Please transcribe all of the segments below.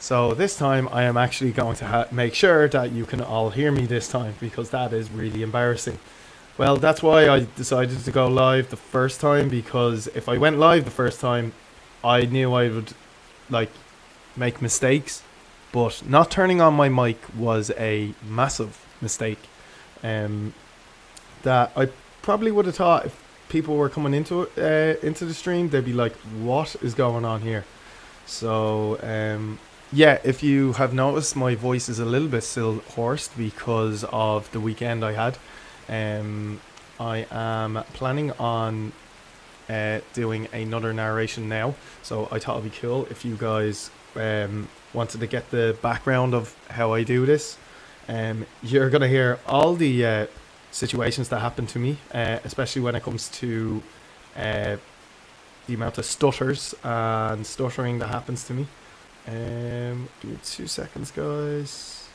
So this time I am actually going to make sure that you can all hear me this time, because that is really embarrassing. Well, that's why I decided to go live the first time, because if I went live the first time, I knew I would like make mistakes, but not turning on my mic was a massive mistake. That I probably would have thought if people were coming into the stream, they'd be like, "What is going on here?" So yeah, if you have noticed, my voice is a little bit still hoarse because of the weekend I had. I am planning on doing another narration now, so I thought it'd be cool if you guys wanted to get the background of how I do this. You're gonna hear all the situations that happen to me, especially when it comes to the amount of stutters and stuttering that happens to me. Give me 2 seconds, guys.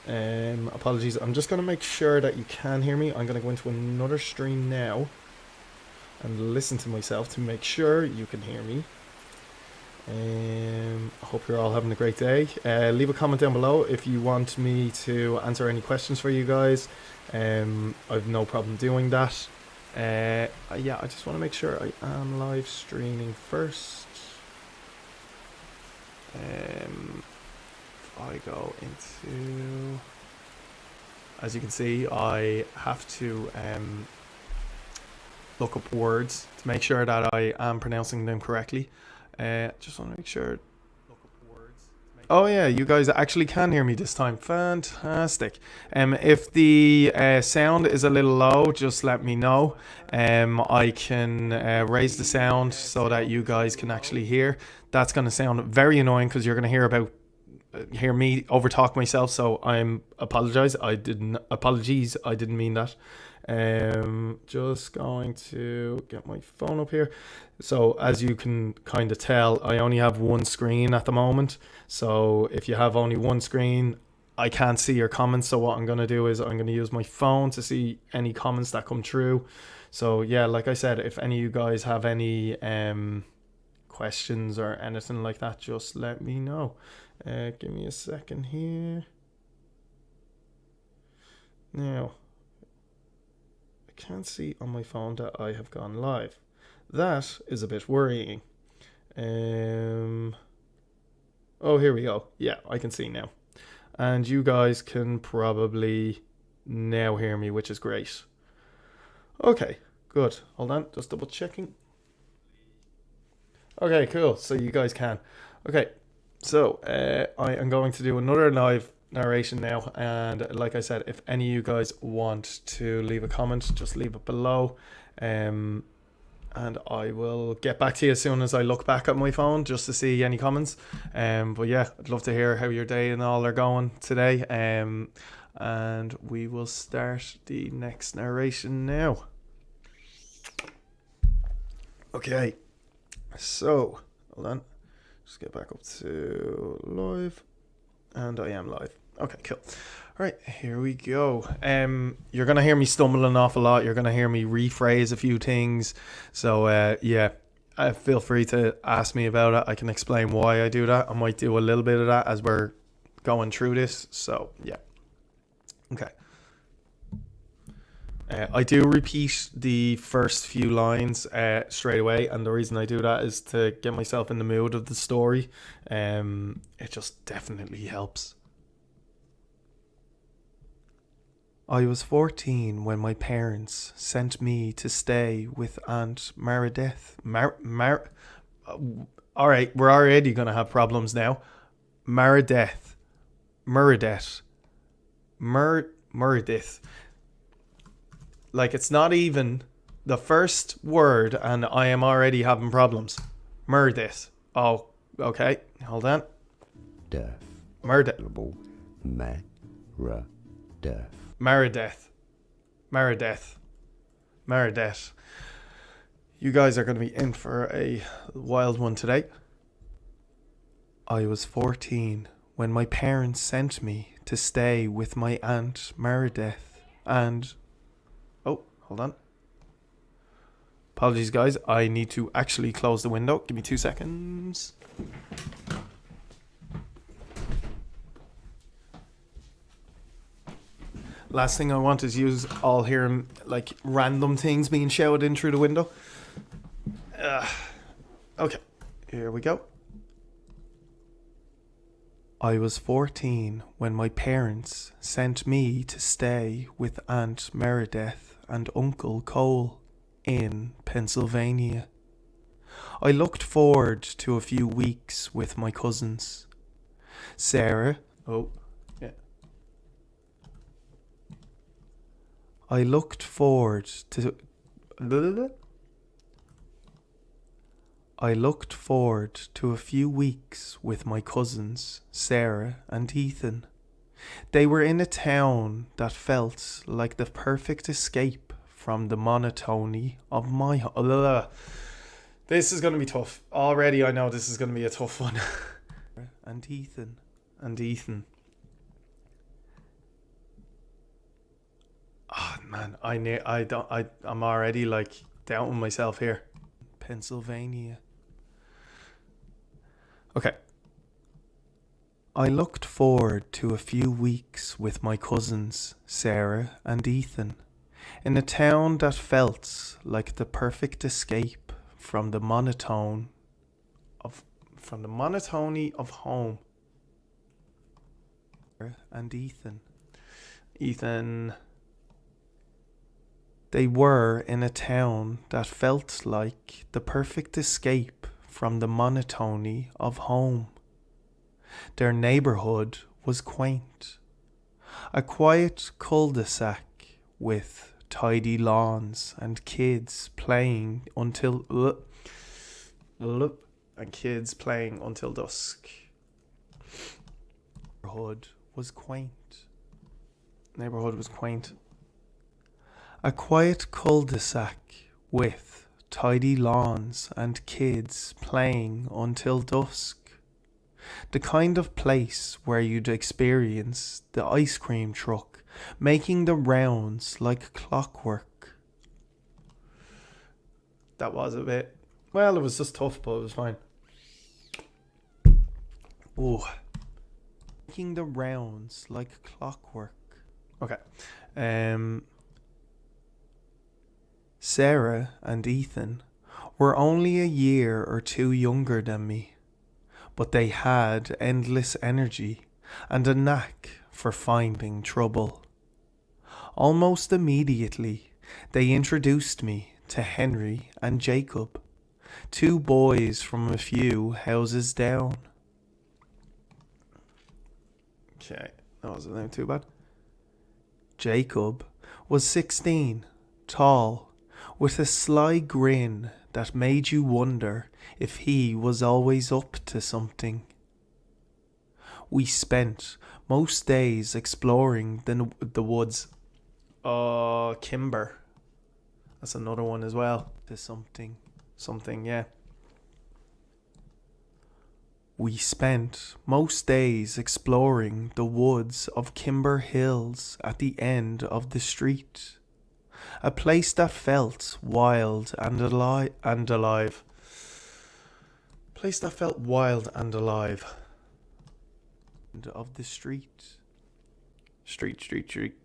Apologies, I'm just going to make sure that you can hear me. I'm going to go into another stream now and listen to myself to make sure you can hear me. I hope you're all having a great day. Leave a comment down below if you want me to answer any questions for you guys. I've no problem doing that. Yeah, I just want to make sure I am live streaming first. I go into, as you can see, I have to look up words to make sure that I am pronouncing them correctly. Just want to make sure. Oh yeah, you guys actually can hear me this time. Fantastic. If the sound is a little low, just let me know. I can raise the sound so that you guys can actually hear. That's going to sound very annoying because you're going to hear me overtalk myself. So apologies. I didn't mean that. Just going to get my phone up here. So as you can kind of tell, I only have one screen at the moment. So if you have only one screen, I can't see your comments. So what I'm going to do is I'm going to use my phone to see any comments that come through. So yeah, like I said, if any of you guys have any questions or anything like that, just let me know. Give me a second here. Now, I can't see on my phone that I have gone live. That is a bit worrying. Oh, here we go. Yeah, I can see now. And you guys can probably now hear me, which is great. Okay, good. Hold on, just double checking. Okay, cool. So you guys can. Okay, so I am going to do another live narration now. And like I said, if any of you guys want to leave a comment, just leave it below. And I will get back to you as soon as I look back at my phone just to see any comments. But yeah, I'd love to hear how your day and all are going today. And we will start the next narration now. Okay, so hold on, just get back up to live, and I am live. Okay, cool. All right, here we go. You're gonna hear me stumble an awful lot. You're gonna hear me rephrase a few things. So yeah, feel free to ask me about it. I can explain why I do that. I might do a little bit of that as we're going through this. So yeah, okay. I do repeat the first few lines straight away, and the reason I do that is to get myself in the mood of the story. It just definitely helps. I was 14 when my parents sent me to stay with Aunt Meredith. All right, we're already going to have problems now. Meredith. Like, it's not even the first word, and I am already having problems. Meredith. Oh, okay. Hold on. Death. Meredith. Meredith. You guys are going to be in for a wild one today. I was 14 when my parents sent me to stay with my Aunt Meredith and... Oh, hold on. Apologies, guys. I need to actually close the window. Give me 2 seconds. Last thing I want is you all hearing like random things being shouted in through the window. Okay, here we go. I was 14 when my parents sent me to stay with Aunt Meredith and Uncle Cole in Pennsylvania. I looked forward to a few weeks with my cousins. Sarah, I looked forward to a few weeks with my cousins, Sarah and Ethan. They were in a town that felt like the perfect escape from the monotony of my This is going to be tough. Already I know this is going to be a tough one. and Ethan. Oh man, I'm already like doubting myself here. Pennsylvania. Okay. I looked forward to a few weeks with my cousins, Sarah and Ethan, in a town that felt like the perfect escape from the monotony of home. And Ethan. They were in a town that felt like the perfect escape from the monotony of home. Their neighborhood was quaint. A quiet cul-de-sac with tidy lawns and kids playing until dusk. Neighborhood was quaint. A quiet cul-de-sac with tidy lawns and kids playing until dusk. The kind of place where you'd experience the ice cream truck making the rounds like clockwork. That was a bit... Well, it was just tough, but it was fine. Oh. Making the rounds like clockwork. Okay. Sarah and Ethan were only a year or two younger than me, but they had endless energy and a knack for finding trouble. Almost immediately, they introduced me to Henry and Jacob, two boys from a few houses down. Okay, that wasn't too bad. Jacob was 16, tall, with a sly grin that made you wonder if he was always up to something. We spent most days exploring the woods. Kimber. That's another one as well. To something, yeah. We spent most days exploring the woods of Kimber Hills at the end of the street. A place that felt wild and alive. Place that felt wild and alive. End of the street. Street.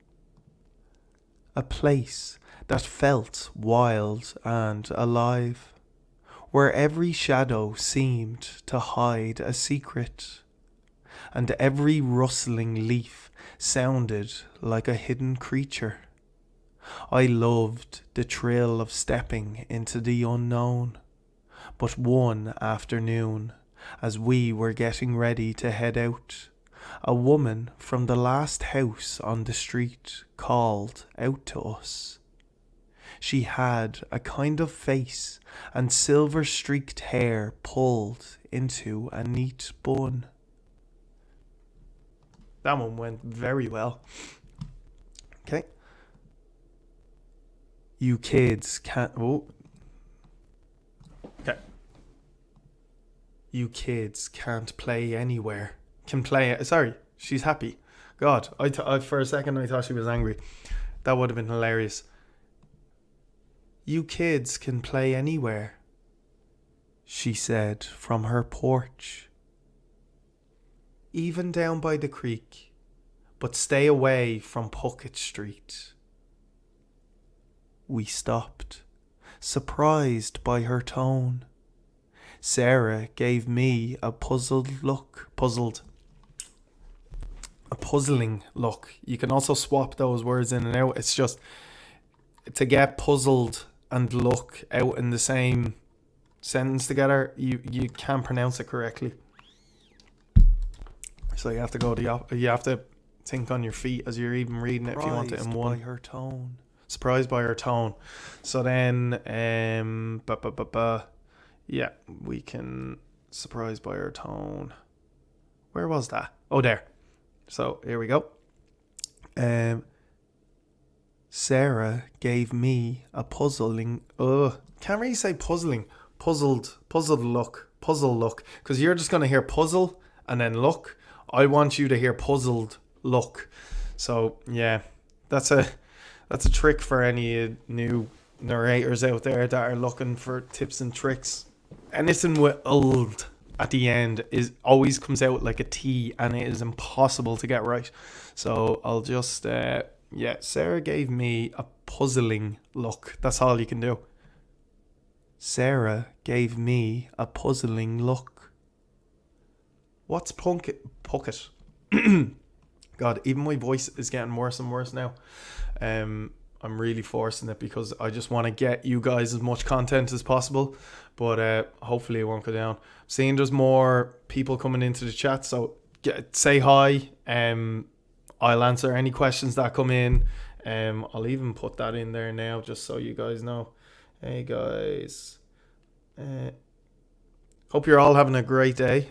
A place that felt wild and alive, where every shadow seemed to hide a secret, and every rustling leaf sounded like a hidden creature. I loved the thrill of stepping into the unknown, but one afternoon, as we were getting ready to head out, a woman from the last house on the street called out to us. She had a kind of face and silver-streaked hair pulled into a neat bun. That one went very well. Okay. You kids can't... Oh. Okay. You kids can't play anywhere. Can play... Sorry, she's happy. God, I for a second I thought she was angry. That would have been hilarious. You kids can play anywhere, she said from her porch. Even down by the creek, but stay away from Puckett Street. We stopped, surprised by her tone. Sarah gave me a puzzled look. A puzzling look. You can also swap those words in and out. It's just to get puzzled and look out in the same sentence together, you can't pronounce it correctly. So you have to go you have to think on your feet as you're even reading it if you want it in one. Surprised by her tone. So then yeah, we can surprised by her tone. Where was that? Oh, there. So here we go. Sarah gave me a puzzling. Can't really say puzzling. Puzzle look, because you're just gonna hear puzzle and then look. I want you to hear puzzled look. So yeah, that's a trick for any new narrators out there that are looking for tips and tricks. Anything with old at the end always comes out like a T, and it is impossible to get right. So I'll just Sarah gave me a puzzling look. That's all you can do. Sarah gave me a puzzling look. What's Puckett? God, even my voice is getting worse and worse now. I'm really forcing it because I just want to get you guys as much content as possible, but hopefully it won't go down. Seeing there's more people coming into the chat, so say hi. I'll answer any questions that come in. I'll even put that in there now just so you guys know. Hey guys, hope you're all having a great day.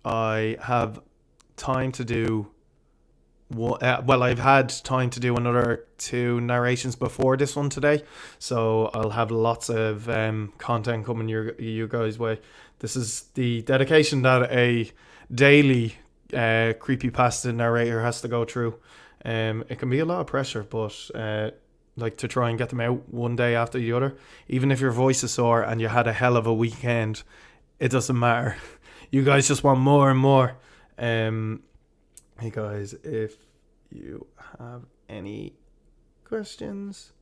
I have time to do I've had time to do another 2 narrations before this one today, so I'll have lots of content coming you guys' way. This is the dedication that a daily creepypasta narrator has to go through. It can be a lot of pressure, but to try and get them out one day after the other. Even if your voice is sore and you had a hell of a weekend, it doesn't matter. You guys just want more and more. Hey guys, if you have any questions,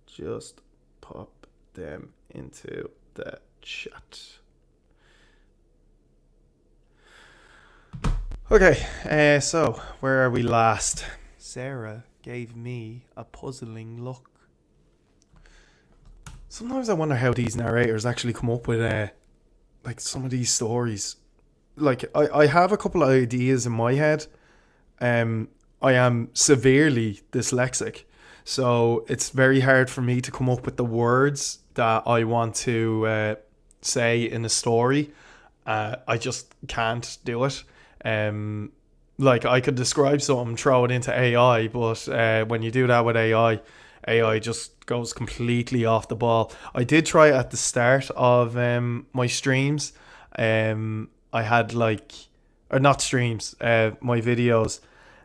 just pop them into the chat. Okay, so where are we last? Sarah gave me a puzzling look. Sometimes I wonder how these narrators actually come up with some of these stories. I have a couple of ideas in my head. I am severely dyslexic, so it's very hard for me to come up with the words that I want to say in a story. I just can't do it. I could describe something, throw it into AI, but when you do that with AI just goes completely off the ball. I did try it at the start of my streams. I had not streams, my videos,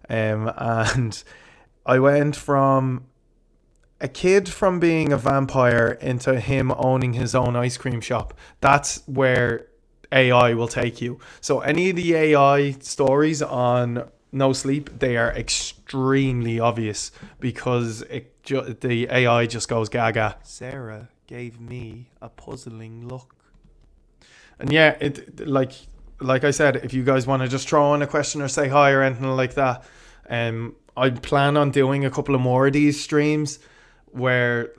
and I went from a kid from being a vampire into him owning his own ice cream shop. That's where AI will take you. So any of the AI stories on No Sleep, they are extremely obvious because the AI just goes gaga. Sarah gave me a puzzling look. And yeah, like I said, if you guys want to just throw in a question or say hi or anything like that, I plan on doing a couple of more of these streams where,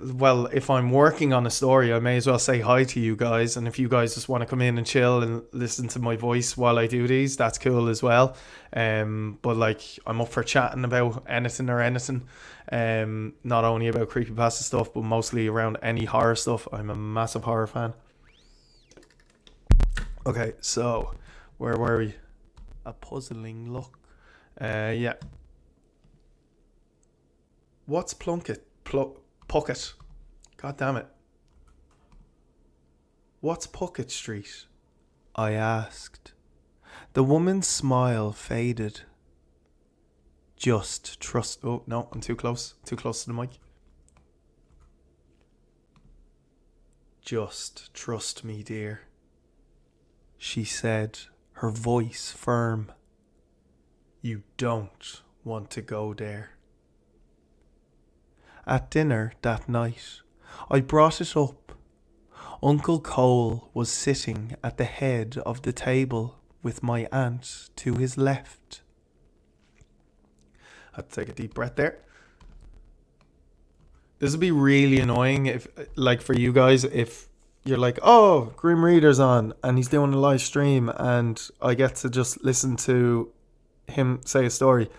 if I'm working on a story, I may as well say hi to you guys. And if you guys just want to come in and chill and listen to my voice while I do these, that's cool as well. But I'm up for chatting about anything, not only about creepypasta stuff, but mostly around any horror stuff. I'm a massive horror fan. Okay, so where were we? A puzzling look. Yeah. What's Puckett? God damn it. What's Puckett Street? I asked. The woman's smile faded. Just trust. Oh, no, I'm too close. Too close to the mic. Just trust me, dear, she said, her voice firm. You don't want to go there. At dinner that night, I brought it up. Uncle Cole was sitting at the head of the table with my aunt to his left. I had to take a deep breath there. This would be really annoying if, like, for you guys, if you're like, oh, Grim Reader's on and he's doing a live stream and I get to just listen to him say a story.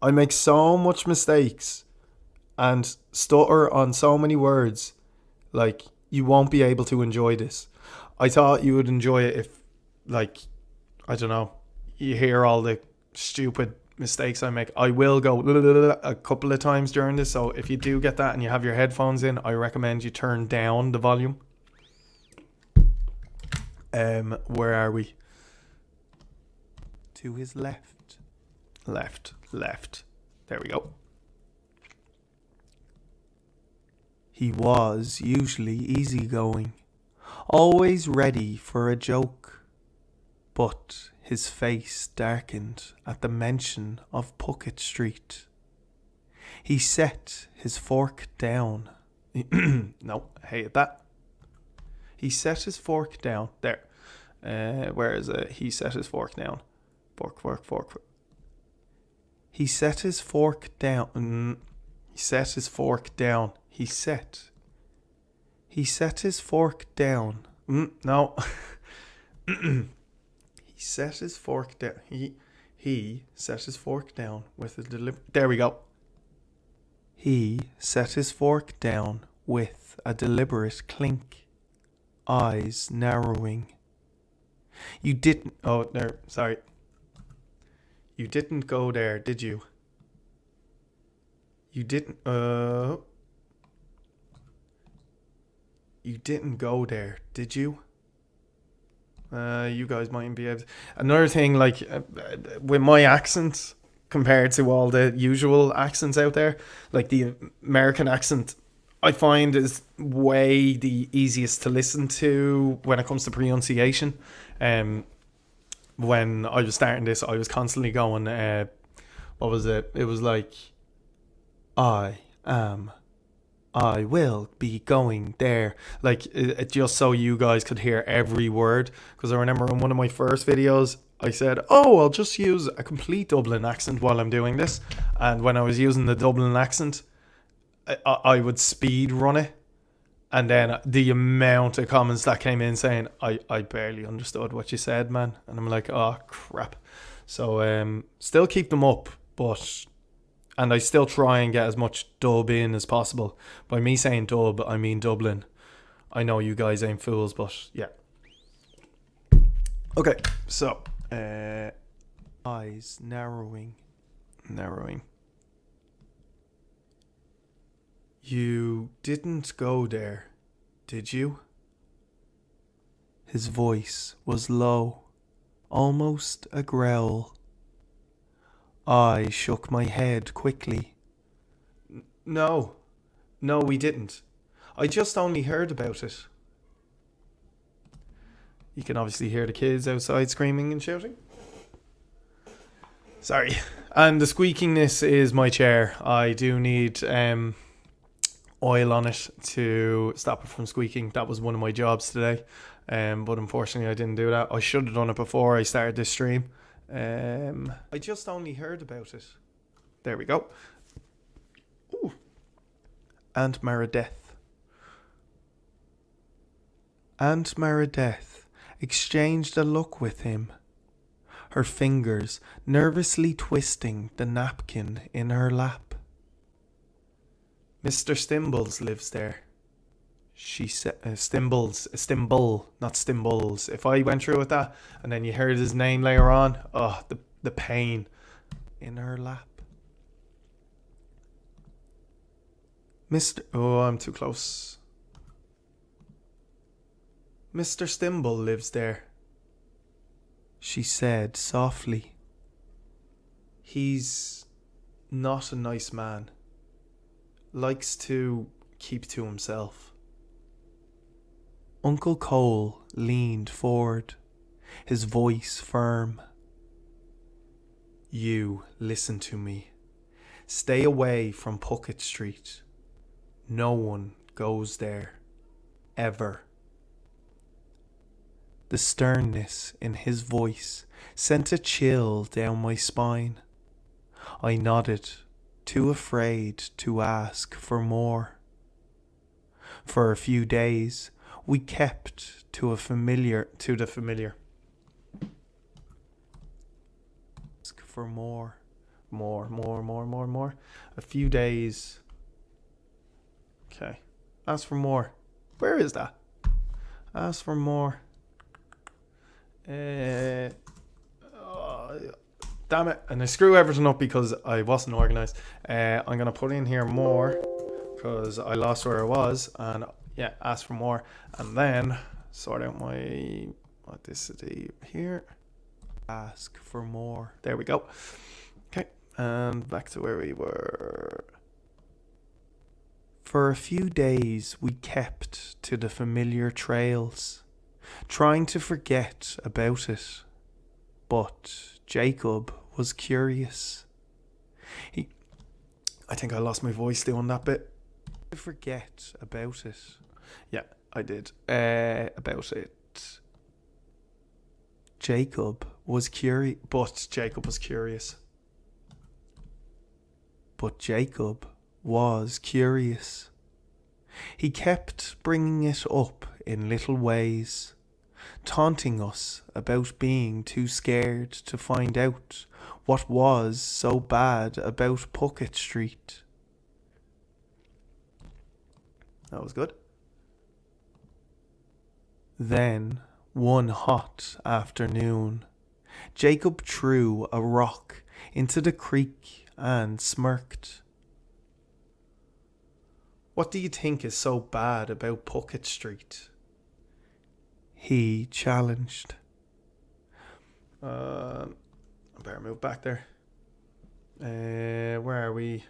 I make so much mistakes and stutter on so many words. Like, you won't be able to enjoy this. I thought you would enjoy it if, like, I don't know, you hear all the stupid mistakes I make. I will go a couple of times during this, so if you do get that and you have your headphones in, I recommend you turn down the volume. Where are we? To his left. Left. There we go. He was usually easygoing, always ready for a joke, but his face darkened at the mention of Puckett Street. He set his fork down. No, hated that. He set his fork down. There. Where is it? He set his fork down. Fork. He set his fork down. He set his fork down. He set his fork down. No. He set his fork down. He set his fork down with a There we go. He set his fork down with a deliberate clink, eyes narrowing. You didn't. Oh, there. Sorry. You didn't go there, did you? You didn't. You didn't go there, did you? You guys mightn't be able to. Another thing, like, with my accent compared to all the usual accents out there, like the American accent, I find is way the easiest to listen to when it comes to pronunciation. When I was starting this, I was constantly going, what was it? It was like, I will be going there. Like, it just so you guys could hear every word. Because I remember in one of my first videos, I said, oh, I'll just use a complete Dublin accent while I'm doing this. And when I was using the Dublin accent, I would speed run it. And then the amount of comments that came in saying, I barely understood what you said, man. And I'm like, oh, crap. So still keep them up, and I still try and get as much dub in as possible. By me saying dub, I mean Dublin. I know you guys ain't fools, but yeah. Okay, so eyes narrowing. You didn't go there, did you? His voice was low, almost a growl. I shook my head quickly. No, we didn't. I just only heard about it. You can obviously hear the kids outside screaming and shouting. Sorry. And the squeakiness is my chair. I do need oil on it to stop it from squeaking. That was one of my jobs today, but unfortunately I didn't do that. I should have done it before I started this stream. I just only heard about it. There we go. Ooh. Aunt Meredith exchanged a look with him, her fingers nervously twisting the napkin in her lap. Mr. Stimbles lives there. She said, Stimble, not Stimbles. If I went through with that and then you heard his name later on, oh, the pain in her lap. I'm too close. Mr. Stimble lives there, she said softly. He's not a nice man. Likes to keep to himself. Uncle Cole leaned forward, his voice firm. You listen to me. Stay away from Puckett Street. No one goes there. Ever. The sternness in his voice sent a chill down my spine. I nodded, too afraid to ask for more. For a few days, we kept to the familiar. Ask for more. More. A few days. Okay. Ask for more. Where is that? Ask for more. Damn it. And I screw everything up because I wasn't organized. I'm going to put in here more because I lost where I was. And yeah, ask for more. And then sort out my authenticity here. Ask for more. There we go. Okay. And back to where we were. For a few days, we kept to the familiar trails, trying to forget about it. But Jacob was curious. I think I lost my voice doing that bit. To forget about it. Yeah, I did. About it. Jacob was curious. But Jacob was curious. He kept bringing it up in little ways, taunting us about being too scared to find out what was so bad about Puckett Street. That was good. Then, one hot afternoon, Jacob threw a rock into the creek and smirked. What do you think is so bad about Puckett Street? He challenged. I better move back there. Where are we?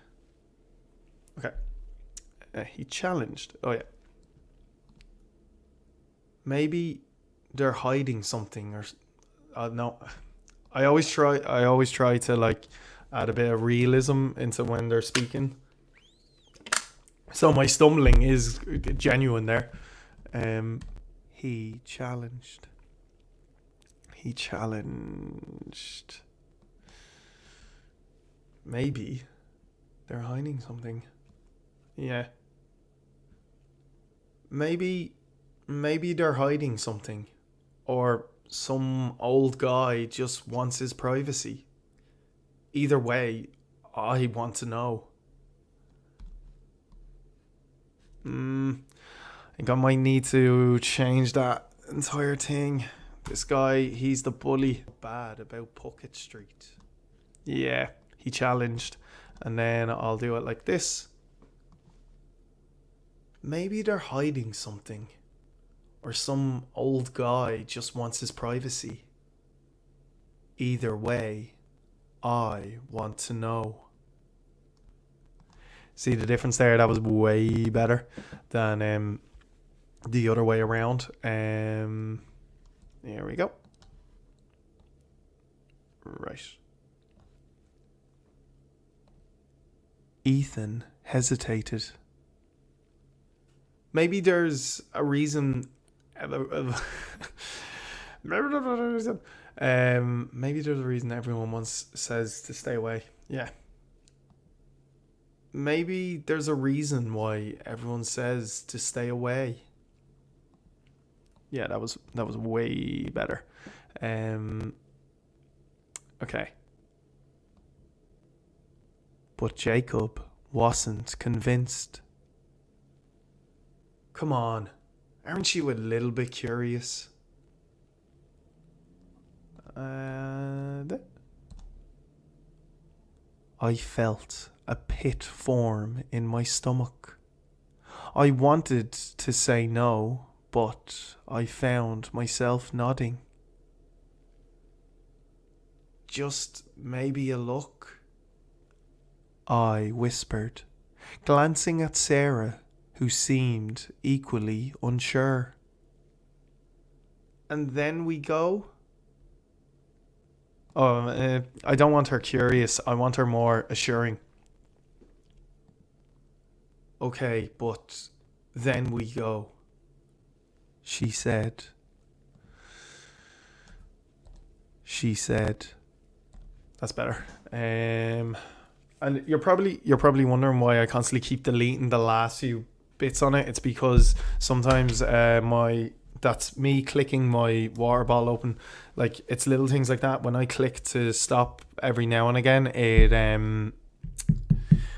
Okay. He challenged. Oh yeah. Maybe they're hiding something, or no. I always try to like add a bit of realism into when they're speaking. So my stumbling is genuine there. He challenged. Maybe they're hiding something. Yeah. Maybe they're hiding something. Or some old guy just wants his privacy. Either way, I want to know. I think I might need to change that entire thing. This guy, he's the bully. Bad about Puckett Street. Yeah, he challenged. And then I'll do it like this. Maybe they're hiding something. Or some old guy just wants his privacy. Either way, I want to know. See the difference there? That was way better than the other way around. There we go. Right. Ethan hesitated. Maybe there's a reason. Maybe there's a reason everyone says to stay away. Yeah. Maybe there's a reason why everyone says to stay away. Yeah, that was way better. Okay. But Jacob wasn't convinced. Come on, aren't you a little bit curious? I felt a pit form in my stomach. I wanted to say no, but I found myself nodding. Just maybe a look, I whispered, glancing at Sarah, who seemed equally unsure. and then we go. Oh, I don't want her curious. I want her more assuring. Okay, but then we go. She said. She said. That's better. And you're probably wondering why I constantly keep deleting the last few bits on it. It's because sometimes that's me clicking my water bottle open. Like, it's little things like that. When I click to stop every now and again,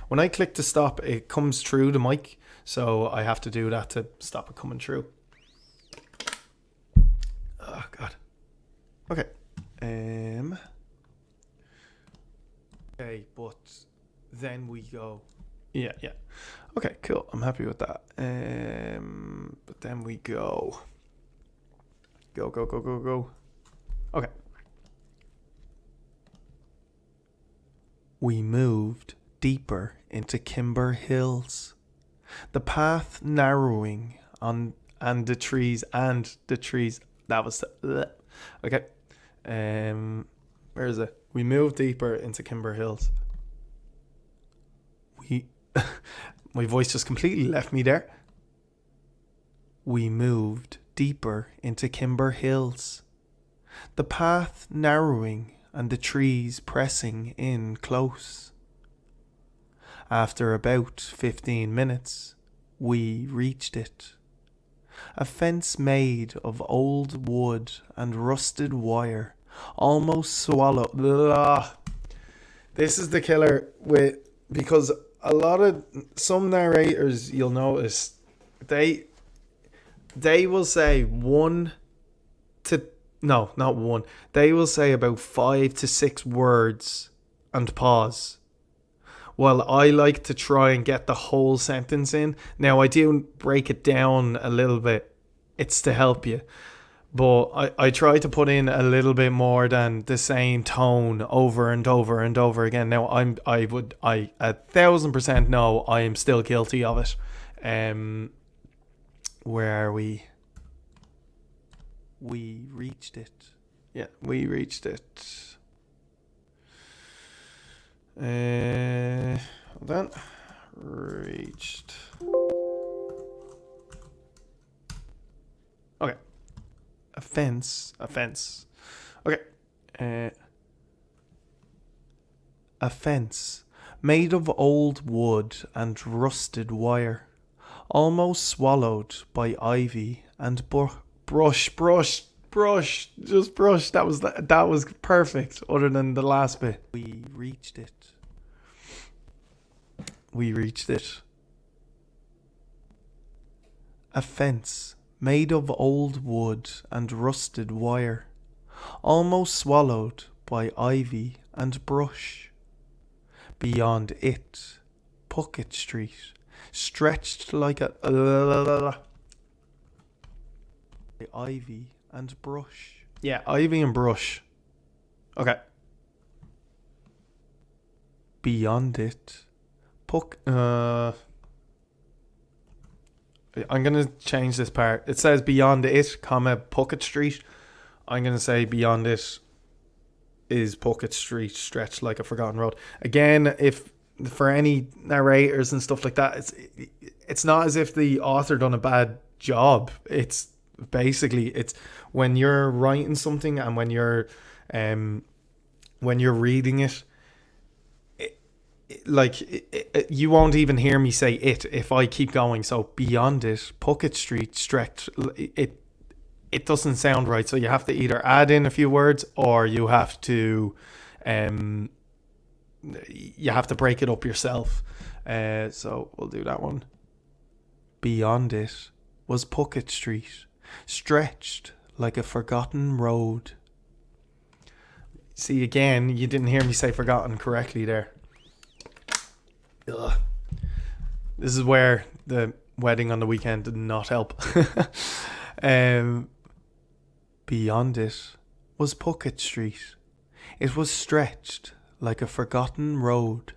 when I click to stop, it comes through the mic. So I have to do that to stop it coming through. Oh God. Okay. Okay, but then we go. Yeah. Okay, cool. I'm happy with that. But then we go. Go. Okay. We moved deeper into Kimber Hills, the path narrowing and the trees. That was okay. Where is it? We moved deeper into Kimber Hills. My voice just completely left me there. We moved deeper into Kimber Hills, the path narrowing and the trees pressing in close. After about 15 minutes, we reached it. A fence made of old wood and rusted wire, almost swallowed. This is the killer because some narrators, you'll notice, they will say they will say about 5 to 6 words and pause. Well, I like to try and get the whole sentence in. Now, I do break it down a little bit. It's to help you. But I try to put in a little bit more than the same tone over and over and over again. Now, I 1,000% know I am still guilty of it. Where are we? We reached it. Yeah, we reached it. Hold on. Reached. Okay. A fence. Okay. A fence made of old wood and rusted wire, almost swallowed by ivy and brush. Just brush. That was perfect. Other than the last bit. We reached it. A fence made of old wood and rusted wire, almost swallowed by ivy and brush. Beyond it, Puckett Street stretched like a ivy and brush. Yeah, ivy and brush. Okay. Beyond it, I'm gonna change this part. It says beyond it, Puckett Street. I'm gonna say beyond it is Puckett Street stretched like a forgotten road. Again, if for any narrators and stuff like that, it's not as if the author done a bad job. It's basically, it's when you're writing something and when you're reading it, you won't even hear me say it if I keep going. So beyond it, Puckett Street stretched. It doesn't sound right. So you have to either add in a few words or you have to break it up yourself. So we'll do that one. Beyond it was Puckett Street, stretched like a forgotten road. See, again, you didn't hear me say forgotten correctly there. Ugh. This is where the wedding on the weekend did not help. Beyond it was Puckett Street. It was stretched like a forgotten road.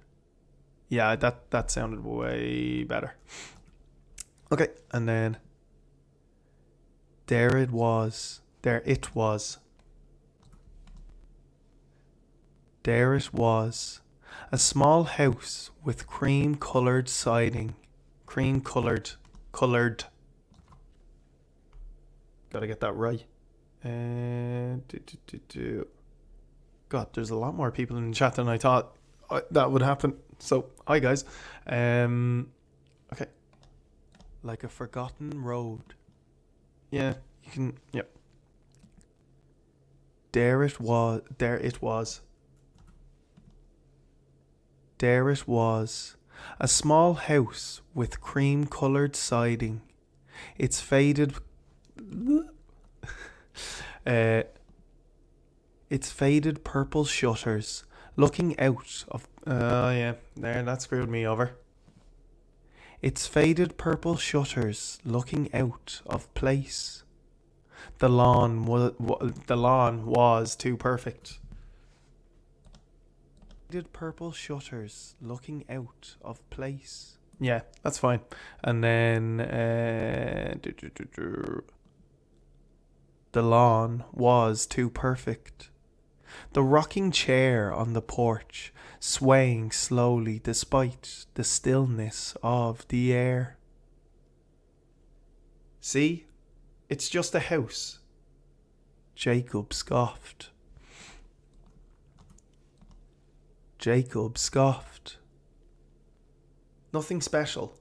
Yeah, that sounded way better. Okay, and then there it was There it was. There it was. A small house with cream-coloured siding. Cream-coloured. Coloured. Gotta get that right. God, there's a lot more people in the chat than I thought that would happen. So, hi guys. Okay. Like a forgotten road. Yeah, you can, yep. There it was. There it was. There it was. A small house with cream-coloured siding. Its faded... its faded purple shutters looking out of... yeah, there, that screwed me over. Its faded purple shutters looking out of place. The lawn was too perfect. Faded purple shutters looking out of place. Yeah, that's fine. And then the lawn was too perfect. The rocking chair on the porch, swaying slowly despite the stillness of the air. See? It's just a house. Jacob scoffed. Jacob scoffed. Nothing special.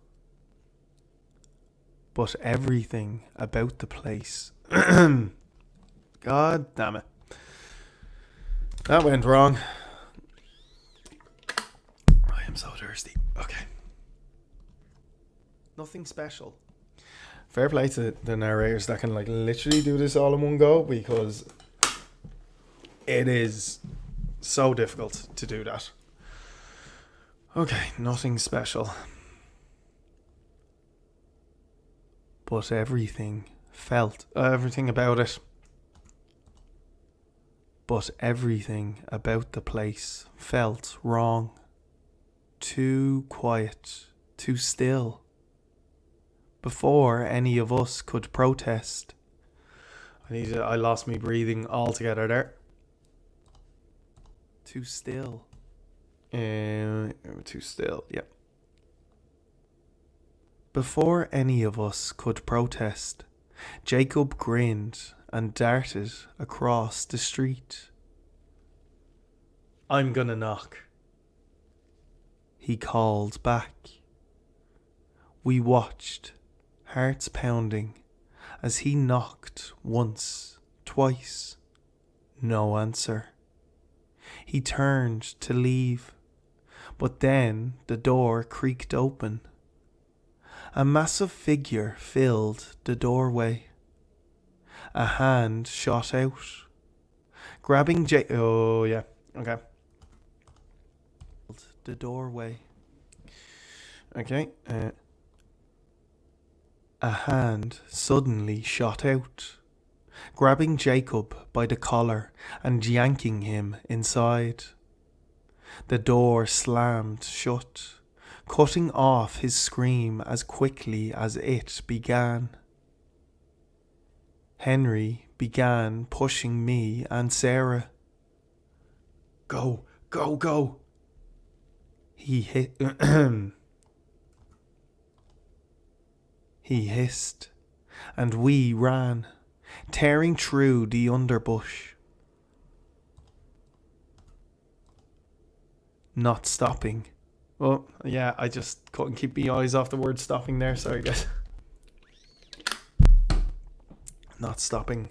But everything about the place. God damn it. That went wrong. I am so thirsty. Okay. Nothing special. Fair play to the narrators that can like literally do this all in one go, because it is so difficult to do that. Okay, nothing special. But everything about it. But everything about the place felt wrong. Too quiet, too still. Before any of us could protest. I lost me breathing altogether there. Too still. Too still, yep. Before any of us could protest, Jacob grinned and darted across the street. I'm gonna knock, he called back. We watched, hearts pounding, as he knocked once, twice. No answer. He turned to leave, but then the door creaked open. A massive figure filled the doorway. A hand shot out, grabbing oh yeah, okay. The doorway. Okay. A hand suddenly shot out, grabbing Jacob by the collar and yanking him inside. The door slammed shut, cutting off his scream as quickly as it began. Henry began pushing me and Sarah. Go, go, go. He hissed, and we ran, tearing through the underbush. Not stopping. Oh, yeah, I just couldn't keep my eyes off the word stopping there. Sorry, guys. Not stopping.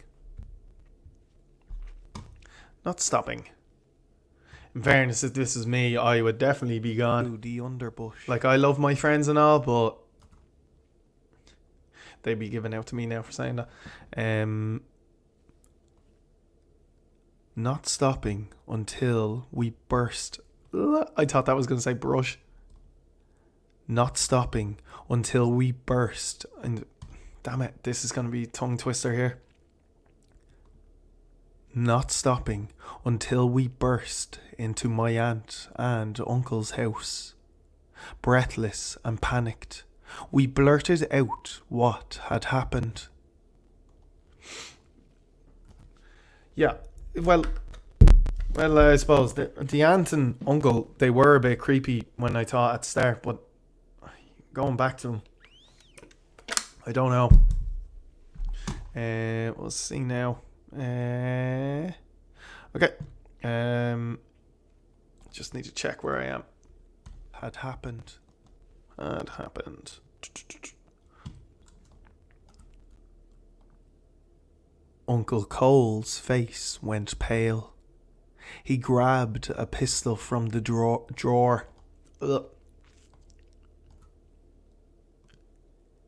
Not stopping. In fairness, if this is me, I would definitely be gone. The underbush. Like, I love my friends and all, but they'd be giving out to me now for saying that. Not stopping until we burst. I thought that was going to say brush. Not stopping until we burst. And damn it, this is going to be a tongue twister here. Not stopping until we burst into my aunt and uncle's house. Breathless and panicked, we blurted out what had happened. Yeah. Well, I suppose the aunt and uncle, they were a bit creepy when I thought at the start, but going back to them, I don't know. We'll see now. Okay. Just need to check where I am. Had happened. Uncle Cole's face went pale. He grabbed a pistol from the drawer. Ugh.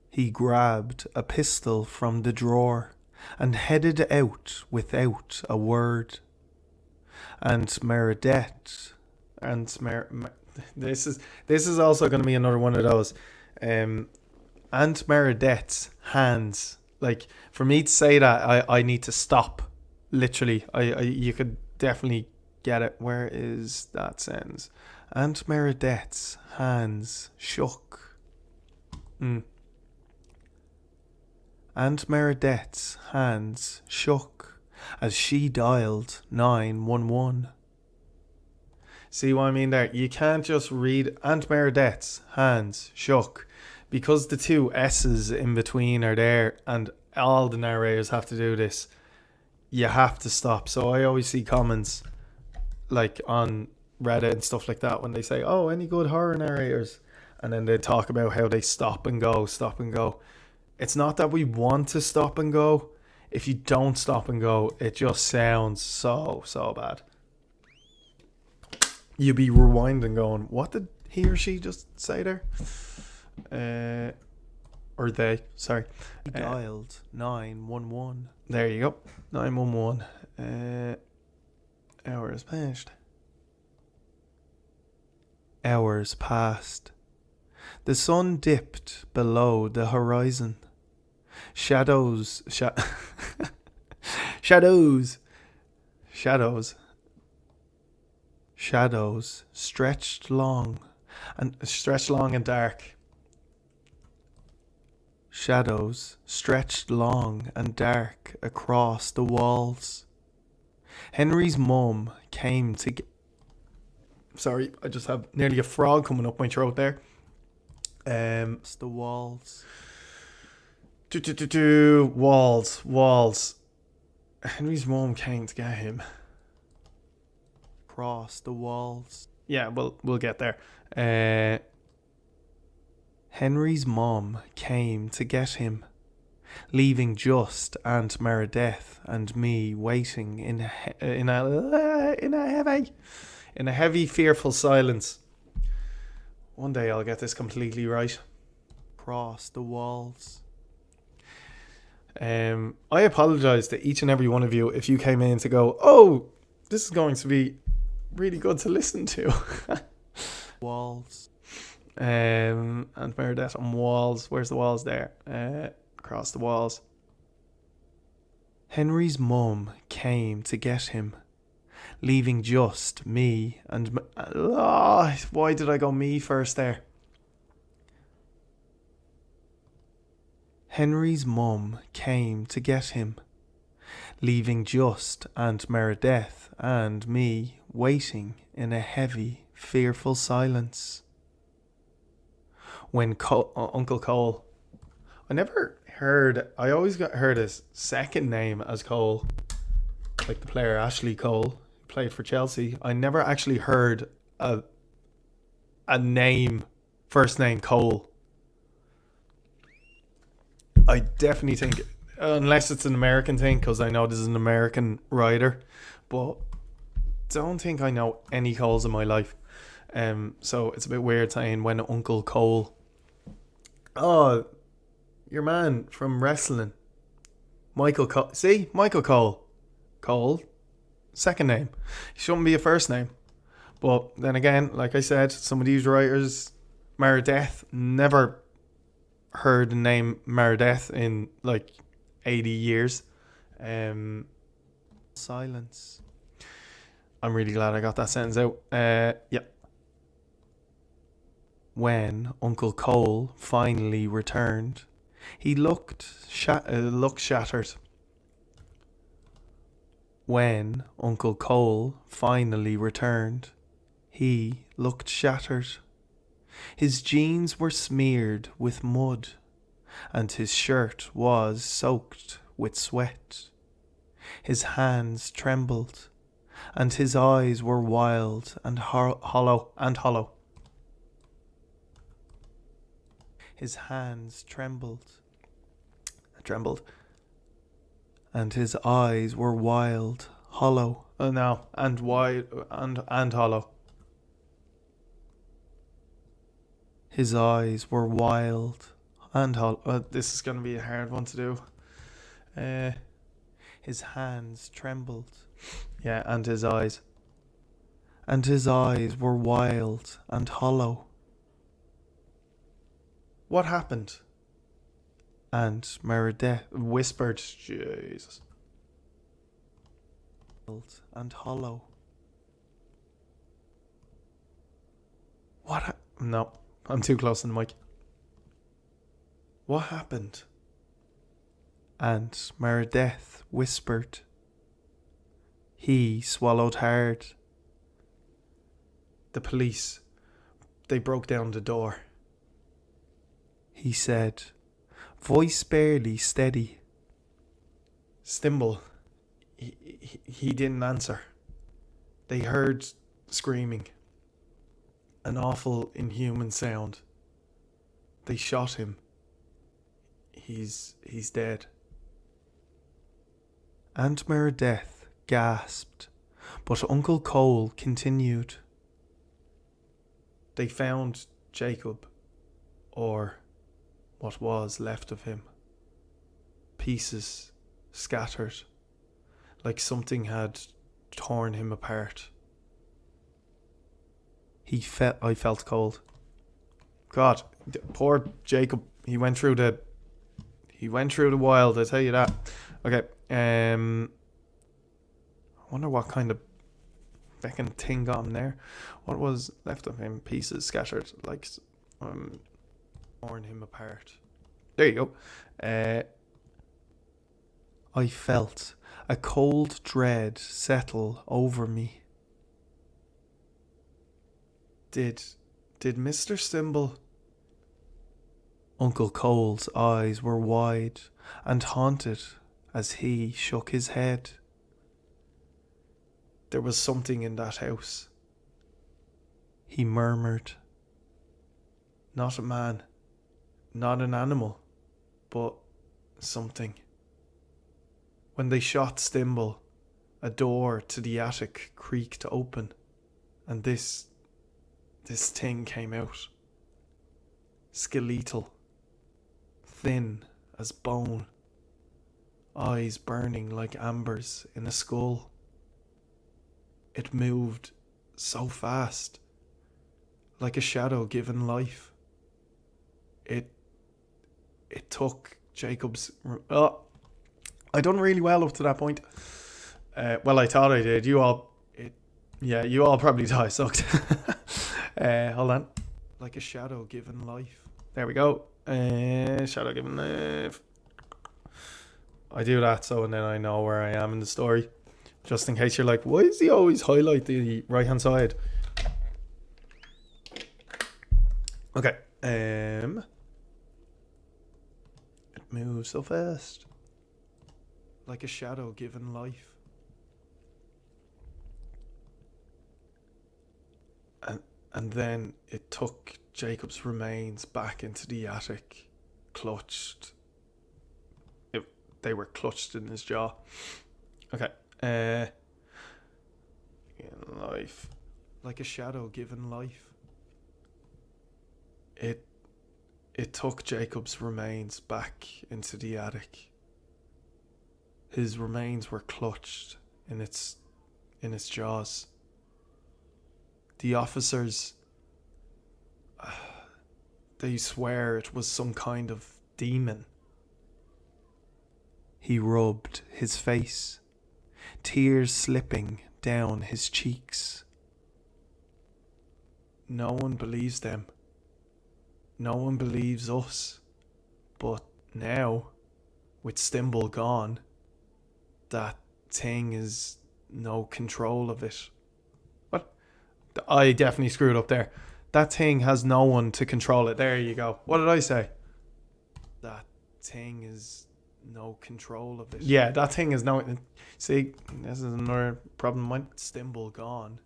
He grabbed a pistol from the drawer and headed out without a word. And Meredith, this is also going to be another one of those. Aunt Meredith's hands. Like, for me to say that, I need to stop. Literally, you could definitely get it. Where is that sentence? Aunt Meredith's hands shook. Aunt Meredith's hands shook as she dialed 911. See what I mean there? You can't just read Aunt Meredith's hands shook, because the two S's in between are there and all the narrators have to do this. You have to stop. So I always see comments like on Reddit and stuff like that when they say, oh, any good horror narrators? And then they talk about how they stop and go. It's not that we want to stop and go. If you don't stop and go, it just sounds so bad. You'd be rewinding going, what did he or she just say there? Or they, sorry. Dialed 911. There you go. 911. Hours passed. Hours passed. The sun dipped below the horizon. Shadows stretched long and dark. Shadows stretched long and dark across the walls. Henry's mum came to Sorry, I just have nearly a frog coming up my throat there. The walls. Walls. Henry's mum came to get him. Across the walls. Yeah, we'll get there. Henry's mum came to get him, leaving just Aunt Meredith and me waiting in a heavy, fearful silence. One day I'll get this completely right. Across the walls. I apologise to each and every one of you if you came in to go, oh, this is going to be really good to listen to. Walls. And Meredith on walls. Where's the walls there? Across the walls. Henry's mum came to get him, leaving just me and... why did I go me first there? Henry's mum came to get him, leaving just Aunt Meredith and me waiting in a heavy, fearful silence. When Uncle Cole... I always heard his second name as Cole, like the player Ashley Cole, who played for Chelsea. I never actually heard a name, first name Cole. I definitely think, unless it's an American thing, because I know this is an American writer, but don't think I know any Coles in my life. So it's a bit weird saying when Uncle Cole. Oh, your man from wrestling, Michael Cole. See, Michael Cole. Cole, second name. He shouldn't be a first name. But then again, like I said, some of these writers, Meredith, never heard the name Meredith in like 80 years. Silence. I'm really glad I got that sentence out. Yep. When Uncle Cole finally returned, he looked shattered. When Uncle Cole finally returned, he looked shattered. His jeans were smeared with mud, and his shirt was soaked with sweat. His hands trembled, and his eyes were wild and hollow. His hands trembled, and his eyes were wild, hollow. And wide and hollow. His eyes were wild and hollow. This is going to be a hard one to do. His hands trembled. Yeah, and his eyes. And his eyes were wild and hollow. What happened? Aunt Meredith whispered. Jesus. And hollow. No, I'm too close to the mic. What happened? Aunt Meredith whispered. He swallowed hard. The police, they broke down the door. He said, voice barely steady. Stimble, he didn't answer. They heard screaming. An awful, inhuman sound. They shot him. He's dead. Aunt Meredith gasped, but Uncle Cole continued. They found Jacob, or what was left of him. Pieces scattered, like something had torn him apart. I felt cold. God, poor Jacob. He went through the wild, I tell you that. Okay. I wonder what kind of fucking thing got him there. What was left of him? Pieces scattered, like torn him apart. There you go. I felt a cold dread settle over me. Did Mr. Stimble? Uncle Cole's eyes were wide and haunted as he shook his head. There was something in that house, he murmured. Not a man, not an animal, but something. When they shot Stimble, a door to the attic creaked open, and this thing came out. Skeletal, thin as bone, eyes burning like ambers in a skull. It moved so fast, like a shadow given life. It took Jacob's... I done really well up to that point. Well, I thought I did. You all probably thought I sucked. Hold on. Like a shadow given life. There we go. Shadow given life. I do that and then I know where I am in the story. Just in case you're like, why does he always highlight the right hand side? Okay. It moves so fast. Like a shadow given life. And then it took Jacob's remains back into the attic, clutched. They were clutched in his jaw. Okay. Life. Like a shadow given life. It took Jacob's remains back into the attic. His remains were clutched in its jaws. The officers, they swear it was some kind of demon. He rubbed his face, tears slipping down his cheeks. No one believes them. No one believes us. But now, with Stimble gone, that thing is no control of it. What? I definitely screwed up there. That thing has no one to control it. There you go. What did I say? That thing is no control of it. Yeah, that thing is no... See, this is another problem. My stimble gone.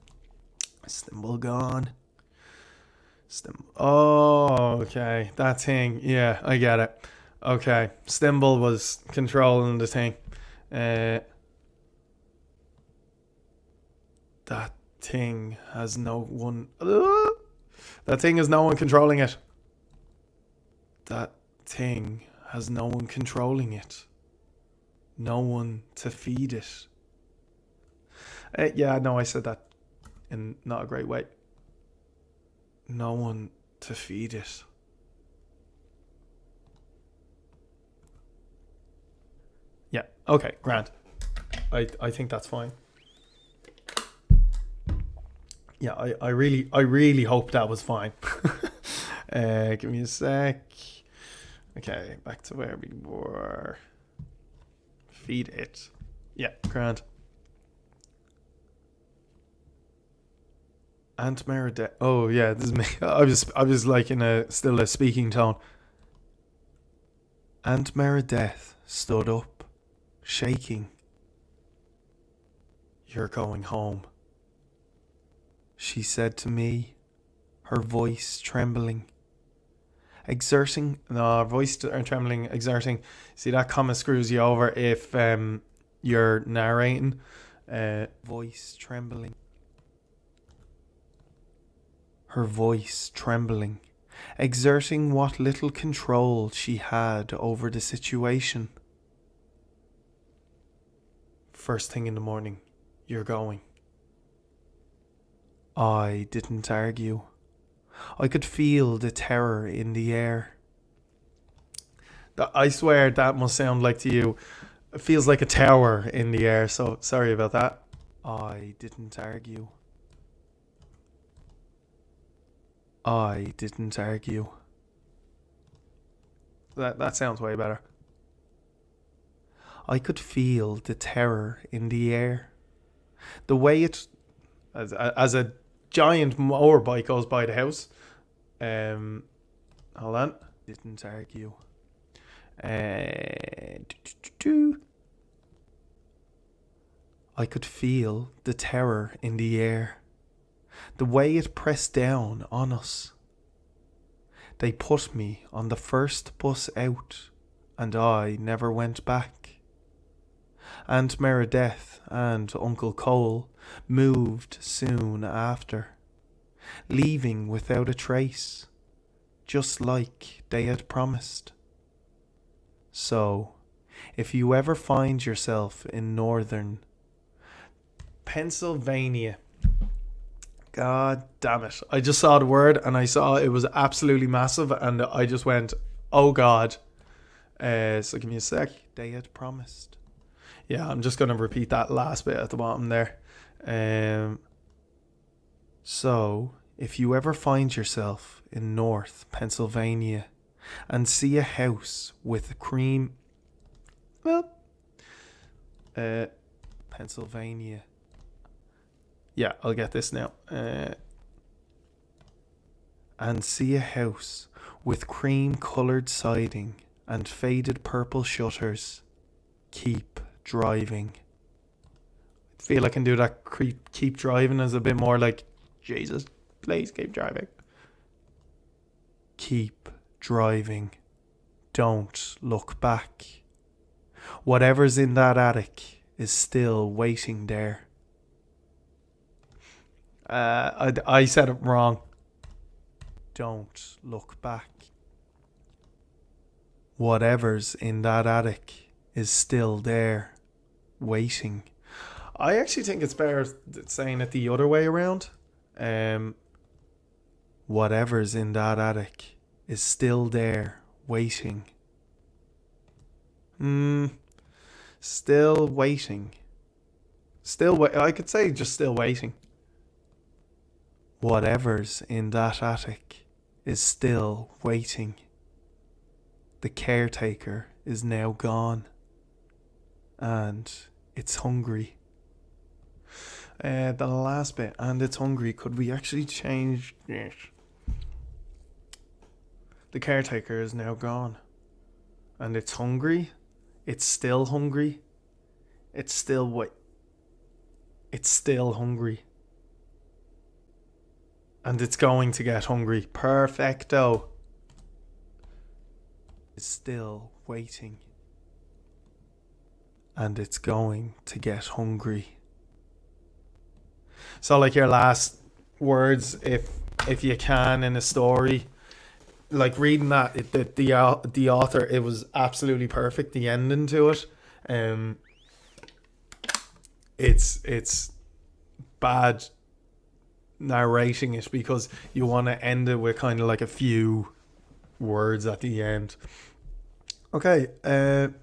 Stimble gone. Oh, okay. That thing. Yeah, I get it. Okay. Stimble was controlling the thing. That thing has no one... That thing has no one controlling it. That thing has no one controlling it. No one to feed it. Yeah, no, I said that in not a great way. No one to feed it. Yeah, okay, grand. I think that's fine. Yeah, I really hope that was fine. Give me a sec. Okay, back to where we were. Feed it. Yeah, grand. Aunt Meredith. Oh yeah, this is me. I was like in still a speaking tone. Aunt Meredith stood up, shaking. You're going home, she said to me, her voice trembling. Exerting. See, that comma screws you over if you're narrating. Voice trembling. Her voice trembling, exerting what little control she had over the situation. First thing in the morning, you're going. I didn't argue. I could feel the terror in the air. I swear that must sound like to you. It feels like a tower in the air, so sorry about that. I didn't argue. I didn't argue. That sounds way better. I could feel the terror in the air. The way it, as a giant motorbike goes by the house. Hold on. Didn't argue. I could feel the terror in the air. The way it pressed down on us. They put me on the first bus out, and I never went back. Aunt Meredith and Uncle Cole moved soon after, leaving without a trace, just like they had promised. So, if you ever find yourself in northern Pennsylvania, God damn it. I just saw the word and I saw it was absolutely massive and I just went, oh God. So give me a sec. They had promised. Yeah, I'm just going to repeat that last bit at the bottom there. So, if you ever find yourself in North Pennsylvania and see a house with cream... Pennsylvania... Yeah, I'll get this now. And see a house with cream-coloured siding and faded purple shutters. Keep driving. I feel I can do that keep driving as a bit more like, Jesus, please keep driving. Keep driving. Don't look back. Whatever's in that attic is still waiting there. I said it wrong. Don't look back. Whatever's in that attic is still there, waiting. I actually think it's better saying it the other way around. Whatever's in that attic is still there, waiting. Still waiting. I could say just still waiting. Whatever's in that attic is still waiting. The caretaker is now gone, and it's hungry. The last bit, and it's hungry. Could we actually change it? The caretaker is now gone. And it's hungry. It's still hungry. It's still what? It's still hungry. And it's going to get hungry. Perfecto. It's still waiting. And it's going to get hungry. So like your last words, if you can, in a story, like reading that, the author, it was absolutely perfect. The ending to it, it's bad narrating it because you want to end it with kind of like a few words at the end. Okay,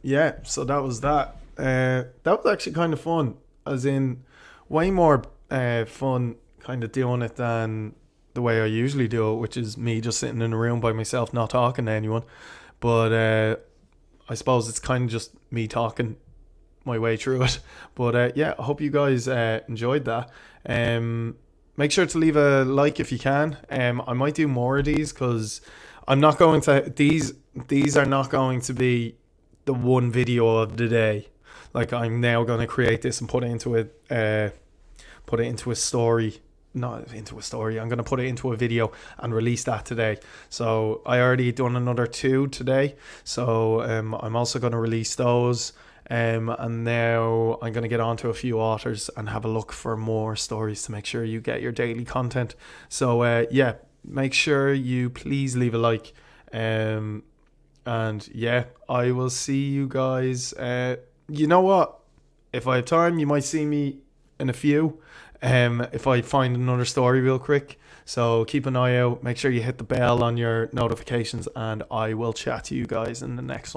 yeah. So that was that. That was actually kind of fun, as in way more fun kind of doing it than the way I usually do it, which is me just sitting in a room by myself, not talking to anyone. But I suppose it's kind of just me talking my way through it. But yeah, I hope you guys enjoyed that. Make sure to leave a like if you can. I might do more of these because I'm not going to, these are not going to be the one video of the day. Like, I'm now going to create this and put it into a story. Not into a story. I'm going to put it into a video and release that today. So I already done another 2 today. So I'm also going to release those. And now I'm going to get on to a few authors and have a look for more stories to make sure you get your daily content. So yeah, make sure you please leave a like. And yeah, I will see you guys. You know what? If I have time, you might see me in a few. If I find another story real quick. So keep an eye out. Make sure you hit the bell on your notifications, and I will chat to you guys in the next one.